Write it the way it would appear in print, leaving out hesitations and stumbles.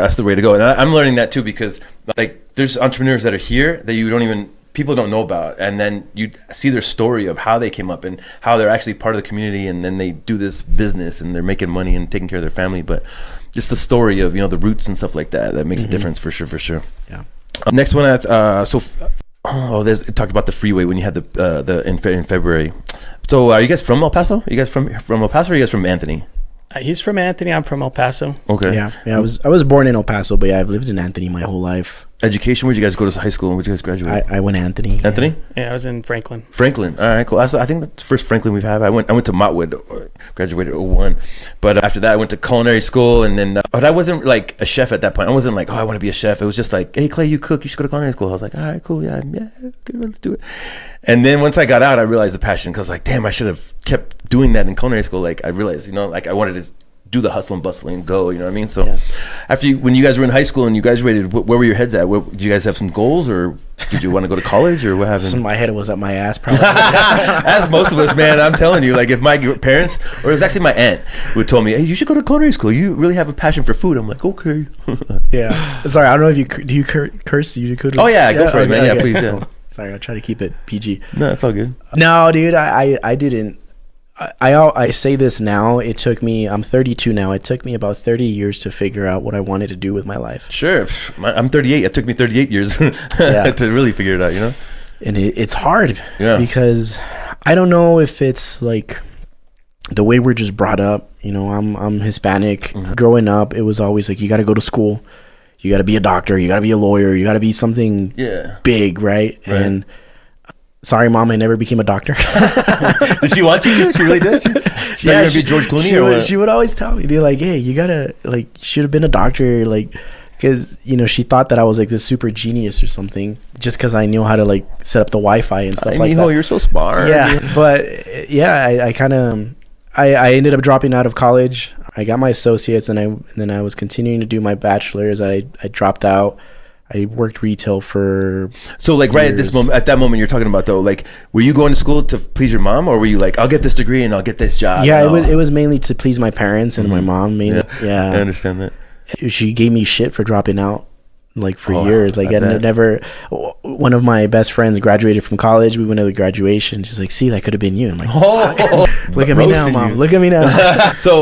That's the way to go. And I'm learning that too, because like there's entrepreneurs that are here that people don't know about, and then you see their story of how they came up and how they're actually part of the community, and then they do this business and they're making money and taking care of their family. But just the story of the roots and stuff like that makes a difference for sure. Yeah. Next one, it talked about the freeway when you had the in February. So are you guys from El Paso? Are you guys from El Paso, or are you guys from Anthony? He's from Anthony. I'm from El Paso. Okay. Yeah. I was born in El Paso, but I've lived in Anthony my whole life. Education, where'd you guys go to high school and where'd you guys graduate? I went Anthony. Anthony? Yeah, I was in Franklin. All right, cool. I think that's the first Franklin we've had. I went to Montwood, graduated in 01. But after that, I went to culinary school, and then but I wasn't like a chef at that point. I wasn't like, I want to be a chef. It was just like, hey, Clay, you cook. You should go to culinary school. I was like, all right, cool. Yeah, good, let's do it. And then once I got out, I realized the passion, because like, damn, I should have kept doing that in culinary school. Like I realized, like I wanted to do the hustle and bustle and go, you know what I mean? So when you guys were in high school and you graduated, where were your heads at? Did you guys have some goals, or did you want to go to college, or what happened? So my head was at my ass, probably. As most of us, man. I'm telling you, like if my parents, or it was actually my aunt who told me, hey, you should go to culinary school. You really have a passion for food. I'm like, okay. Yeah. Sorry, I don't know if do you curse? You could. Oh yeah, go for it, man. Okay. Yeah, please. Yeah. Sorry, I'll try to keep it PG. No, it's all good. No, dude, I didn't. I say this now. It took me. I'm 32 now. It took me about 30 years to figure out what I wanted to do with my life. Sure, I'm 38. It took me 38 years to really figure it out. And it's hard. Because I don't know if it's like the way we're just brought up. I'm Hispanic. Mm-hmm. Growing up, it was always like you got to go to school, you got to be a doctor, you got to be a lawyer, you got to be something big, right? And sorry, Mom, I never became a doctor. Did she want you to? She really did? She going to be George Clooney? She would always tell me, dude, like, hey, you gotta, like, you should have been a doctor, like, because, she thought that I was, like, this super genius or something, just because I knew how to, like, set up the Wi-Fi and stuff like that. You're so smart. Yeah, but, yeah, I kind of, I ended up dropping out of college. I got my associates, and then I was continuing to do my bachelor's. I dropped out. I worked retail for like years. At that moment you're talking about though, like were you going to school to please your mom, or were you like, I'll get this degree and I'll get this job? Yeah, it was mainly to please my parents and my mom mainly. Yeah, I understand that. She gave me shit for dropping out like for years. Like I never. One of my best friends graduated from college. We went to the graduation. She's like, see, that could have been you. I'm like, look at me now, Mom. Look at me now. So